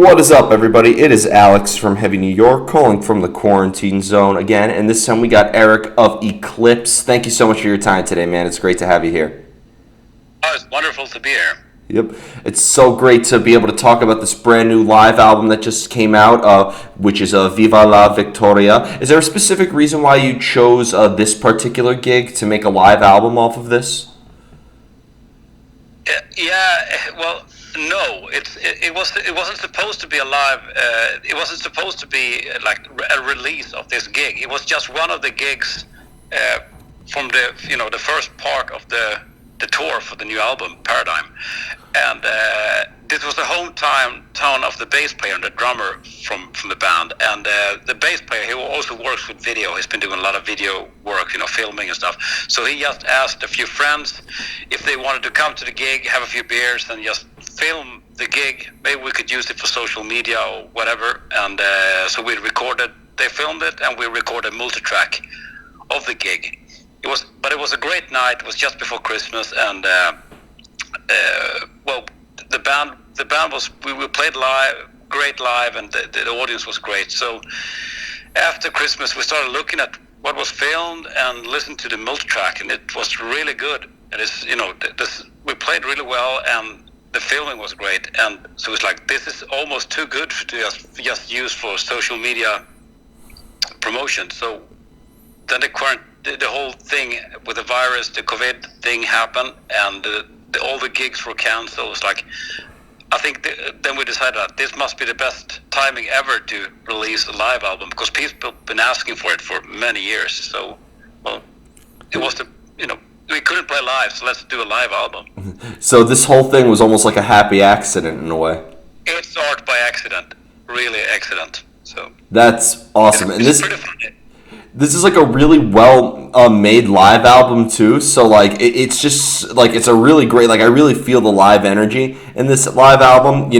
What is up, everybody? It is Alex from Heavy New York, calling from the quarantine zone again, and this time we got Erik of Eclipse. Thank you so much for your time today, man. It's great to have you here. Oh, it's wonderful to be here. Yep. It's so great to be able to talk about this brand new live album that just came out, which is Viva La Victoria. Is there a specific reason why you chose this particular gig to make a live album off of this? Well, no, it wasn't supposed to be a live. It wasn't supposed to be like a release of this gig. It was just one of the gigs from the first part of the tour for the new album Paradigm, and this was the hometown of the bass player and the drummer from the band, and the bass player, he also works with video. He's been doing a lot of video work, filming and stuff. So he just asked a few friends if they wanted to come to the gig, have a few beers, and just film the gig. Maybe we could use it for social media or whatever. And so we recorded. They filmed it, and we recorded multi-track of the gig. It was a great night. It was just before Christmas, and the band was, we played great live, and the audience was great. So after Christmas, we started looking at what was filmed and listened to the multi-track, and it was really good. And it's we played really well, and the filming was great. And so it's like, this is almost too good to just use for social media promotion. So then the whole thing with the virus, the COVID thing happened, and all the gigs were canceled. It's like, I think then we decided that this must be the best timing ever to release a live album, because people have been asking for it for many years. So, well, it was we couldn't play live, so let's do a live album. So this whole thing was almost like a happy accident in a way. It started by accident, really accident. So that's awesome, and it's pretty funny. This is like a really well made live album too. So like it's just like, it's a really great, like I really feel the live energy in this live album.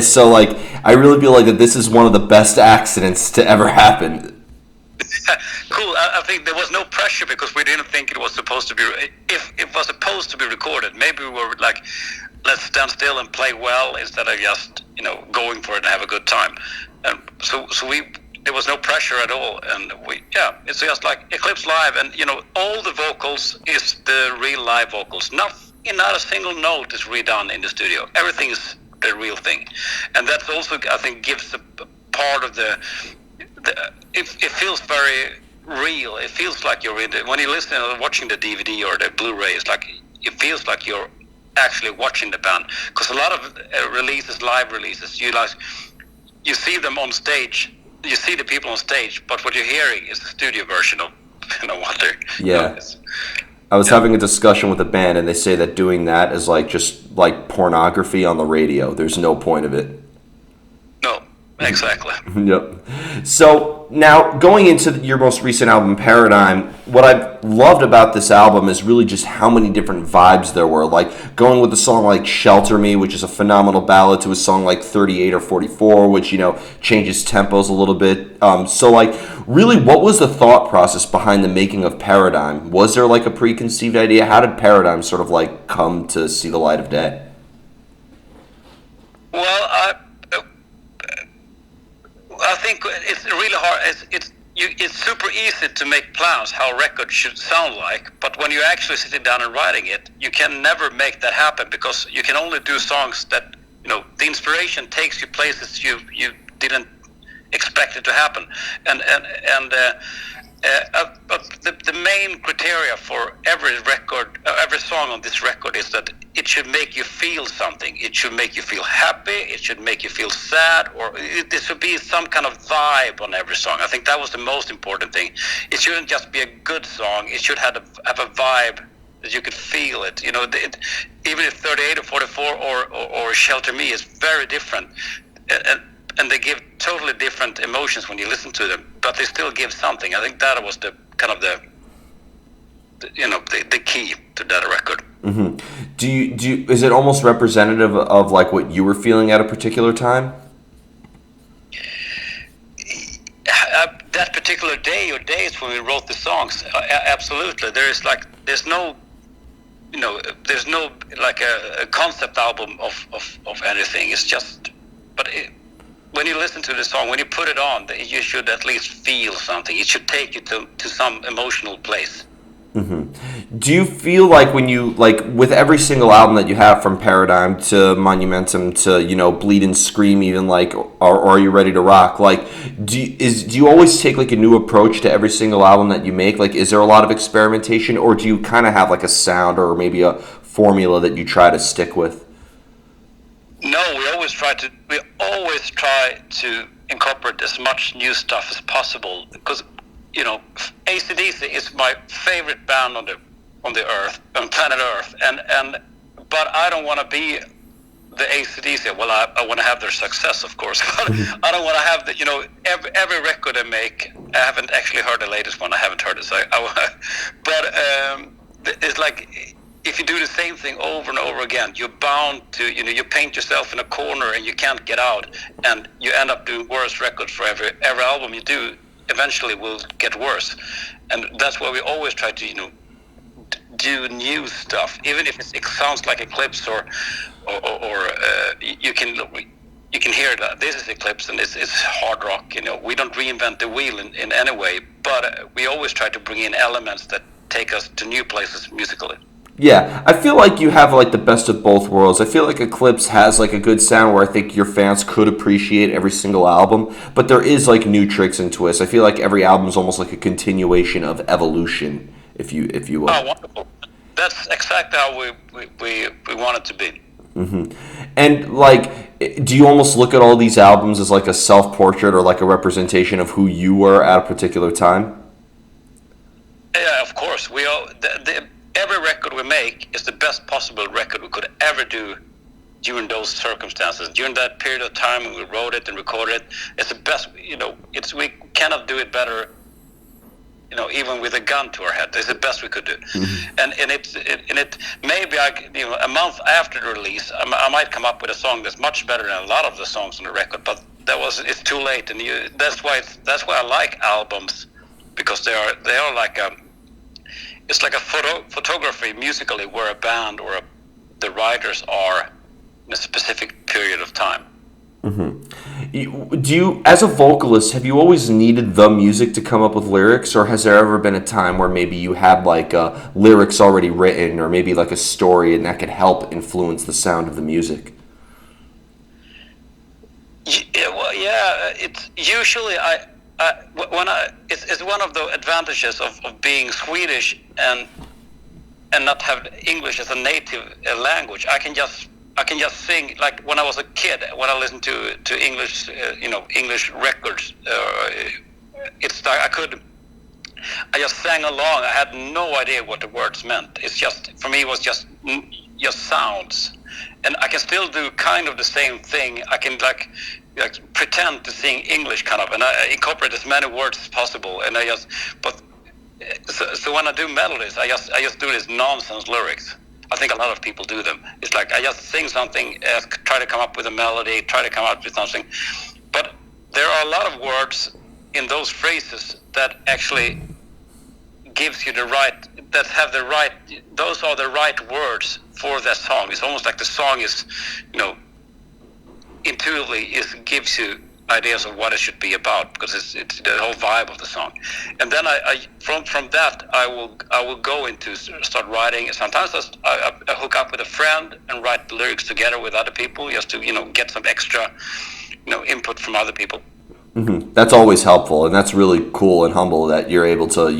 So like I really feel like that this is one of the best accidents to ever happen. Cool. I think there was no pressure, because we didn't think it was supposed to be. If it was supposed to be recorded, maybe we were like, let's stand still and play well instead of just going for it and have a good time. And so there was no pressure at all, and it's just like Eclipse live, and all the vocals is the real live vocals. Not a single note is redone in the studio. Everything is the real thing, and that's also, I think, gives a part of the it feels very real. It feels like you're in when you listen or watching the DVD or the Blu-ray. It's like, it feels like you're actually watching the band, because a lot of live releases, you see them on stage. You see the people on stage, but what you're hearing is the studio version of what they're. Yeah. I was having a discussion with a band, and they say that doing that is like just like pornography on the radio. There's no point of it. No, exactly. Yep. So now, going into your most recent album, Paradigm, what I've loved about this album is really just how many different vibes there were. Like going with a song like Shelter Me, which is a phenomenal ballad, to a song like 38 or 44, which, changes tempos a little bit. So like, really, what was the thought process behind the making of Paradigm? Was there like a preconceived idea? How did Paradigm sort of like come to see the light of day? Well, I think it's really hard. It's super easy to make plans how a record should sound like, but when you're actually sitting down and writing it, you can never make that happen, because you can only do songs that the inspiration takes you places you didn't expect it to happen, but the main criteria for every song on this record is that it should make you feel something. It should make you feel happy. It should make you feel sad, or there should be some kind of vibe on every song. I think that was the most important thing. It shouldn't just be a good song. It should have a vibe that you could feel it. Even if 38 or 44 or Shelter Me is very different, and they give totally different emotions when you listen to them, but they still give something. I think that was the kind of the key to that record. Mm-hmm. Do you is it almost representative of like what you were feeling at a particular time? That particular day or days when we wrote the songs, absolutely. There's no like a concept album of anything. It's just, but when you listen to the song, when you put it on, you should at least feel something. It should take you to some emotional place. Do you feel like when you like with every single album that you have, from Paradigm to Monumentum to Bleed and Scream, even like or Are You Ready to Rock, like do you always take like a new approach to every single album that you make? Like, is there a lot of experimentation, or do you kind of have like a sound or maybe a formula that you try to stick with? No, we always try to incorporate as much new stuff as possible, because AC/DC is my favorite band on planet Earth, and but I don't want to be the AC/DC. Well, I want to have their success, of course, but I don't want to have every record I make. I haven't actually heard the latest one. I haven't heard it, but it's like, if you do the same thing over and over again, you're bound to, you paint yourself in a corner and you can't get out, and you end up doing worse records for every album you do. Eventually will get worse, and that's why we always try to do new stuff, even if it sounds like Eclipse or you can hear that this is Eclipse and it's hard rock. We don't reinvent the wheel in any way, but we always try to bring in elements that take us to new places musically. Yeah, I feel like you have like the best of both worlds. I feel like Eclipse has like a good sound where I think your fans could appreciate every single album, but there is like new tricks and twists. I feel like every album is almost like a continuation of evolution, if you will. Oh, wonderful! That's exactly how we want it to be. And like, do you almost look at all these albums as like a self-portrait or like a representation of who you were at a particular time? Yeah, of course. We all every record we make is the best possible record we could ever do during those circumstances. During that period of time when we wrote it and recorded it, it's the best. We cannot do it better. Even with a gun to our head, it's the best we could do. And it maybe a month after the release, I might come up with a song that's much better than a lot of the songs on the record. But it's too late, and that's why I like albums, because they are like it's like a photography musically, where a band or the writers are in a specific period of time. Do you, as a vocalist, have you always needed the music to come up with lyrics, or has there ever been a time where maybe you had like lyrics already written, or maybe like a story, and that could help influence the sound of the music? It's usually it's one of the advantages of being Swedish and not have English as a native language. I can just sing, like when I was a kid, when I listened to English English records. It's like I just sang along. I had no idea what the words meant. It's just, for me, it was just sounds, and I can still do kind of the same thing. I can like pretend to sing English kind of, and I incorporate as many words as possible. And so when I do melodies, I just do these nonsense lyrics. I think a lot of people do them. It's like I just sing something, try to come up with a melody, try to come up with something. But there are a lot of words in those phrases that actually gives you those are the right words for that song. It's almost like the song is, intuitively gives you ideas of what it should be about, because it's the whole vibe of the song. And then from that I will go into start writing. Sometimes I hook up with a friend and write the lyrics together with other people, just to get some extra input from other people. That's always helpful, and that's really cool and humble that you're able to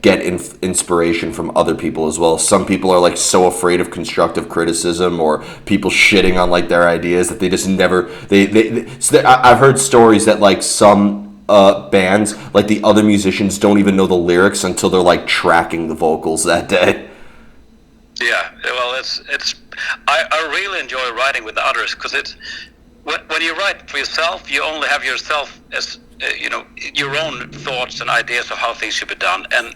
get inspiration from other people as well. Some people are like so afraid of constructive criticism or people shitting on like their ideas that they just never I've heard stories that like some bands, like the other musicians don't even know the lyrics until they're like tracking the vocals that day. Yeah, well, I really enjoy writing with others, because it's when you write for yourself, you only have yourself as your own thoughts and ideas of how things should be done, and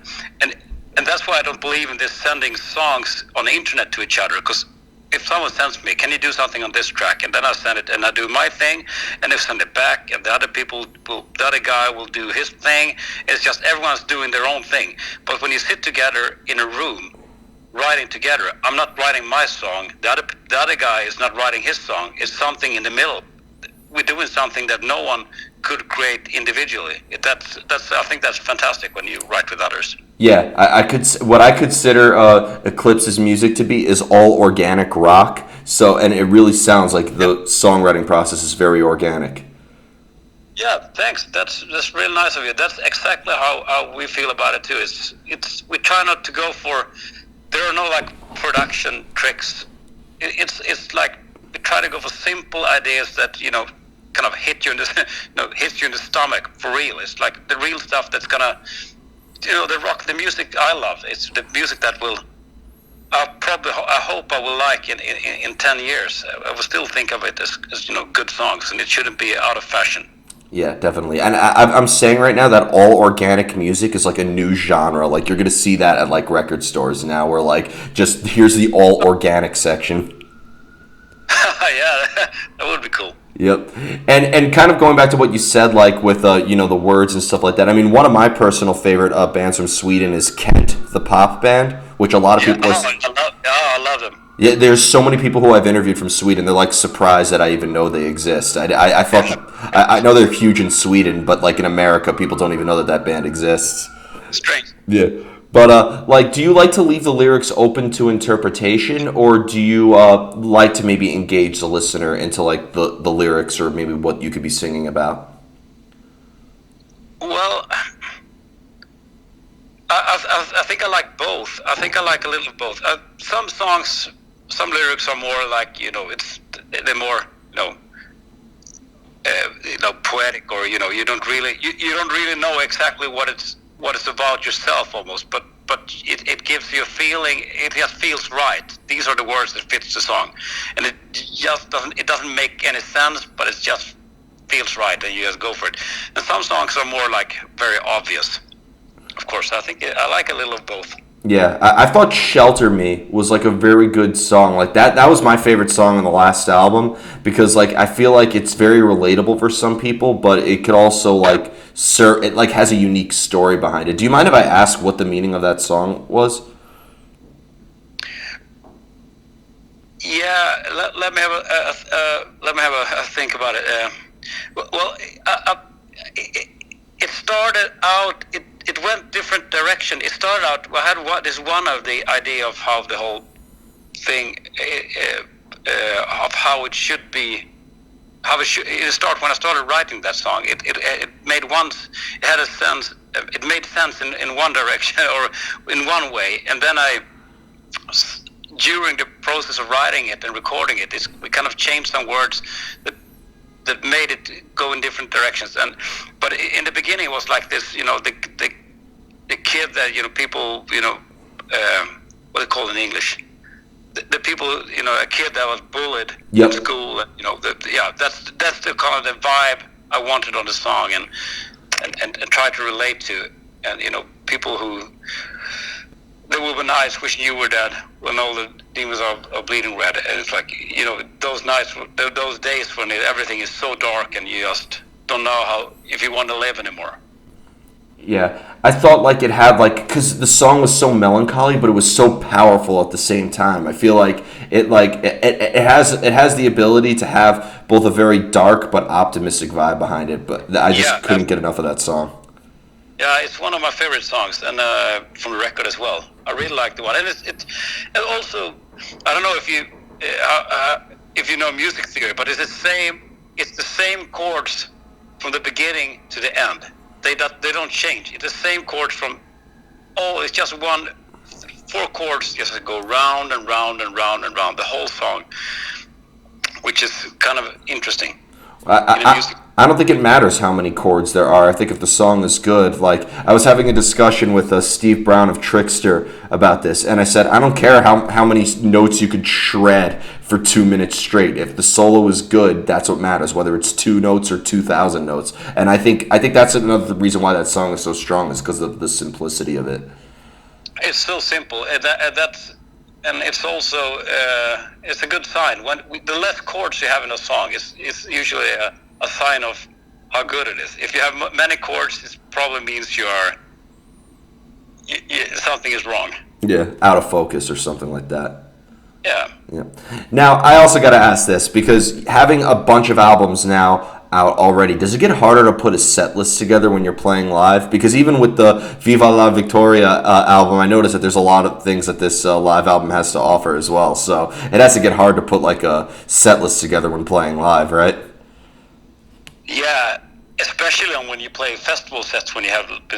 that's why I don't believe in this sending songs on the internet to each other. Because if someone sends me, can you do something on this track, and then I send it and I do my thing, and they send it back, and the other guy will do his thing. It's just everyone's doing their own thing. But when you sit together in a room writing together, I'm not writing my song, the other guy is not writing his song. It's something in the middle we're doing something that no one could create individually. That's I think that's fantastic when you write with others. Yeah, I could what I consider Eclipse's music to be is all organic rock. So, and it really sounds like the songwriting process is very organic. Yeah, thanks. That's real nice of you. That's exactly how we feel about it too. It's we try not to go for. There are no like production tricks. It's like we try to go for simple ideas that kind of hit you in the hits you in the stomach for real. It's like the real stuff that's gonna the music I love. It's the music that will. I hope I will like in 10 years. I will still think of it as good songs, and it shouldn't be out of fashion. Yeah, definitely. And I'm saying right now that all organic music is like a new genre. Like you're gonna see that at like record stores now, where like just here's the all organic section. Yeah, that would be cool. Yep. And kind of going back to what you said, like with the words and stuff like that. I mean, one of my personal favorite bands from Sweden is Kent, the pop band, which a lot of people. I love them. Yeah, there's so many people who I've interviewed from Sweden. They're like surprised that I even know they exist. I thought I know they're huge in Sweden, but like in America, people don't even know that band exists. Strange. Yeah, but like, do you like to leave the lyrics open to interpretation, or do you like to maybe engage the listener into like the lyrics or maybe what you could be singing about? Well, I think I like both. I think I like a little of both. Some songs, some lyrics are more like they're more poetic, or you don't really know exactly what it's about yourself almost, but it gives you a feeling. It just feels right. These are the words that fits the song, and it just doesn't make any sense, but it just feels right, and you just go for it. And some songs are more like very obvious. Of course, I think I like a little of both. Yeah, I thought "Shelter Me" was like a very good song. Like that was my favorite song on the last album, because like I feel like it's very relatable for some people, but it could also like it like has a unique story behind it. Do you mind if I ask what the meaning of that song was? Yeah, let me have a think about it. Well, it started out. It went different direction. It started out. I had this one of the idea of how the whole thing of how it should be. How it should start when I started writing that song. It made it had a sense. It made sense in one direction or in one way, and then during the process of writing it and recording it, we kind of changed some words that made it go in different directions. But in the beginning it was like this, the kid that people what they call in English, the people, a kid that was bullied in school, that's the kind of the vibe I wanted on the song, and try to relate to, and people who they will be nice wishing you were dead when all the demons are bleeding red. And it's like, those nights, those days when everything is so dark and you just don't know if you want to live anymore. Yeah, I thought like it had like, because the song was so melancholy, but it was so powerful at the same time. I feel like it has the ability to have both a very dark but optimistic vibe behind it. But I just couldn't get enough of that song. Yeah, it's one of my favorite songs, and from the record as well. I really like the one, and and also, I don't know if you know music theory, but it's the same chords from the beginning to the end. They don't change. It's the same chords it's just 4 chords just go round and round and round and round the whole song, which is kind of interesting. I don't think it matters how many chords there are. I think if the song is good, like I was having a discussion with Steve Brown of Trickster about this, and I said I don't care how many notes you could shred for 2 minutes straight. If the solo is good, that's what matters, whether it's 2 notes or 2,000 notes. And I think that's another reason why that song is so strong, is because of the simplicity of it. It's so simple, and it's also it's a good sign when the less chords you have in a song is usually a sign of how good it is. If you have many chords, it probably means something is wrong. Yeah, out of focus or something like that. Yeah. Yeah. Now, I also got to ask this because having a bunch of albums now out already, does it get harder to put a set list together when you're playing live? Because even with the Viva La Victoria album, I noticed that there's a lot of things that this live album has to offer as well. So it has to get hard to put like a set list together when playing live, right? Yeah, especially on when you play festival sets, when you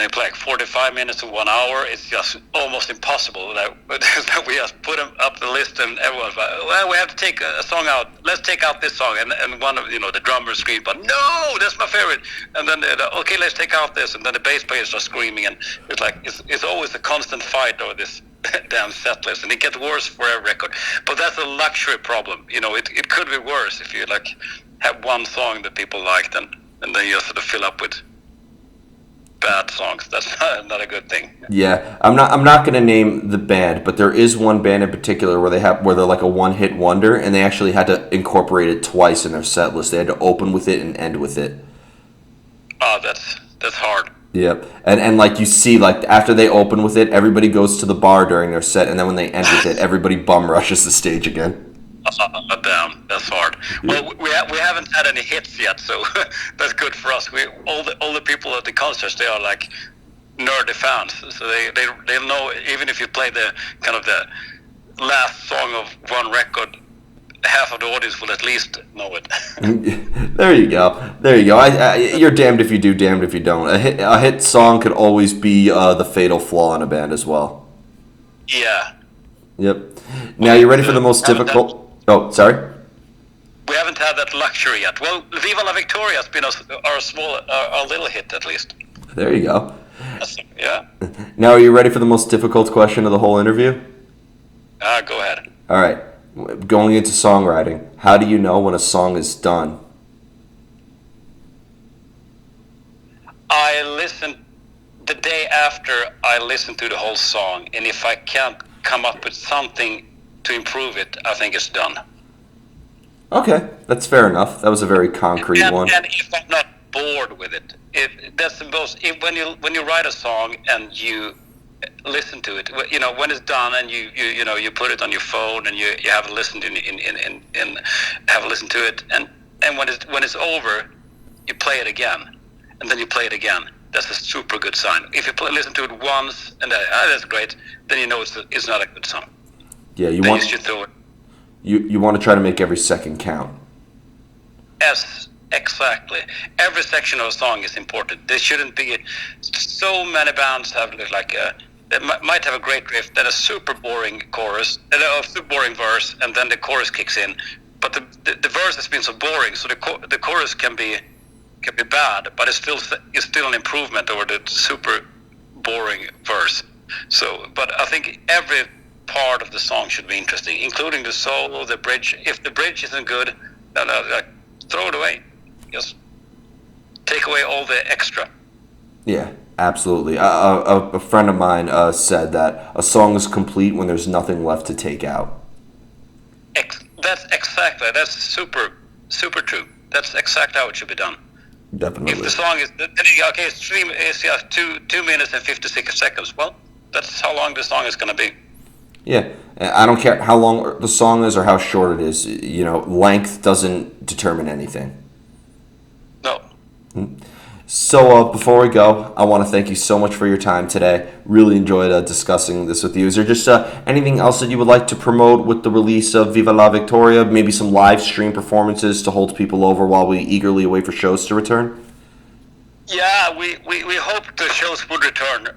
play like 45 minutes to 1 hour, it's just almost impossible that we just put them up the list and everyone's like, well, we have to take a song out. Let's take out this song, and one of the drummers screams, but no, that's my favorite. And then okay, let's take out this, and then the bass players are screaming, and it's like it's always a constant fight over this damn set list, and it gets worse for every record. But that's a luxury problem. It could be worse if you like have one song that people liked and then you sort of fill up with bad songs. That's not a good thing. Yeah, I'm not going to name the band, but there is one band in particular where they're like a one-hit wonder, and they actually had to incorporate it twice in their set list. They had to open with it and end with it. Oh, that's hard. Yep, and like you see, like after they open with it, everybody goes to the bar during their set, and then when they end with it, everybody bum rushes the stage again. Damn, that's hard. Well, we haven't had any hits yet, so that's good for us. All the people at the concerts, they are like nerdy fans, so they know even if you play the kind of the last song of one record, half of the audience will at least know it. There you go. You're damned if you do, damned if you don't. A hit song could always be the fatal flaw in a band as well. Yeah. Yep. Now you're ready for the most difficult. Oh, sorry. We haven't had that luxury yet. Well, Viva La Victoria has been our little hit at least. There you go. Yeah. Now, are you ready for the most difficult question of the whole interview? Go ahead. All right. Going into songwriting, how do you know when a song is done? I listen the day after I listen to the whole song, and if I can't come up with something to improve it, I think it's done. Okay, that's fair enough. That was a very concrete one. And if I'm not bored with it, that's the most. When you write a song and you listen to it, when it's done and you put it on your phone and you have a listen to have a listen to it, and when it's over, you play it again, and then you play it again. That's a super good sign. If you listen to it once and that's great, then you know it's not a good song. Yeah, you want to try to make every second count. Yes, exactly. every section of a song is important. There shouldn't be so many bands have like they might have a great riff, then a super boring chorus, a super boring verse, and then the chorus kicks in. But the verse has been so boring, so the chorus can be bad, but it's still an improvement over the super boring verse. So, but I think every part of the song should be interesting, including the solo, the bridge. If the bridge isn't good, then throw it away. Just take away all the extra. Yeah, absolutely. A friend of mine said that a song is complete when there's nothing left to take out. That's super true. That's exactly how it should be done. Definitely. If the song is okay, it's 2 minutes and 56 seconds. Well, that's how long the song is going to be. Yeah, I don't care how long the song is or how short it is. You know, length doesn't determine anything. No. So before we go, I want to thank you so much for your time today. Really enjoyed discussing this with you. Is there just anything else that you would like to promote with the release of Viva La Victoria? Maybe some live stream performances to hold people over while we eagerly wait for shows to return? Yeah, we hope the shows would return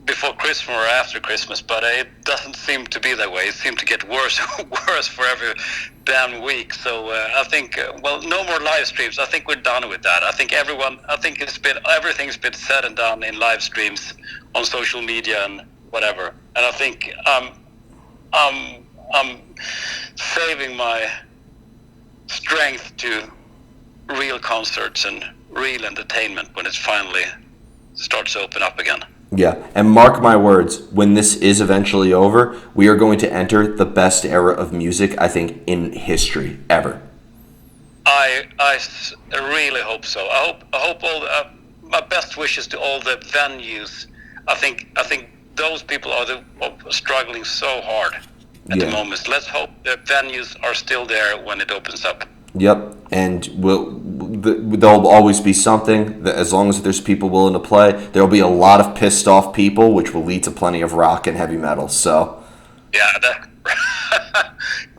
before Christmas or after Christmas, but it doesn't seem to be that way. It seems to get worse and worse for every damn week. So I think, no more live streams. I think we're done with that. I think everything's been said and done in live streams on social media and whatever. And I think I'm saving my strength to real concerts and real entertainment when it finally starts to open up again. Yeah, and mark my words, when this is eventually over, we are going to enter the best era of music, I think, in history, ever. I really hope so. I hope all my best wishes to all the venues. I think those people are struggling so hard. at the Yeah. moment. So let's hope the venues are still there when it opens up. Yep, and there'll always be something that as long as there's people willing to play, there'll be a lot of pissed off people, which will lead to plenty of rock and heavy metal. So, Yeah, that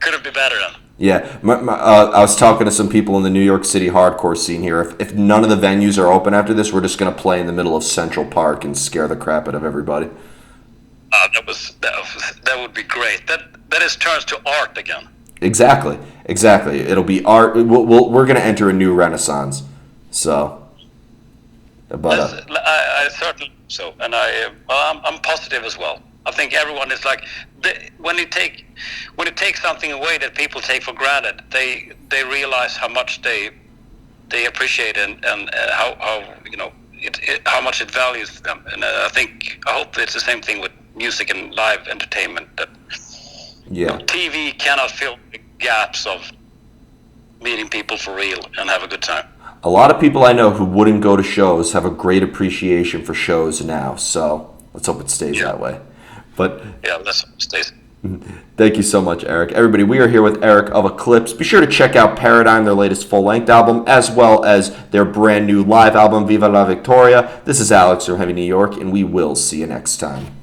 couldn't be better then. yeah, I was talking to some people in the New York City hardcore scene here. If none of the venues are open after this, we're just gonna play in the middle of Central Park and scare the crap out of everybody. That would be great. That is turns to art again. Exactly. It'll be art. We're gonna enter a new renaissance. So, but I certainly hope so, and I'm positive as well. I think everyone is like when you take something away that people take for granted, they realize how much they appreciate and how how much it values them. And I hope it's the same thing with music and live entertainment. That yeah. TV cannot fill the gaps of meeting people for real and have a good time. A lot of people I know who wouldn't go to shows have a great appreciation for shows now. So let's hope it stays that way. But yeah, let's hope it stays. Thank you so much, Erik. Everybody, we are here with Erik of Eclipse. Be sure to check out Paradigm, their latest full-length album, as well as their brand new live album, Viva La Victoria. This is Alex from Heavy New York, and we will see you next time.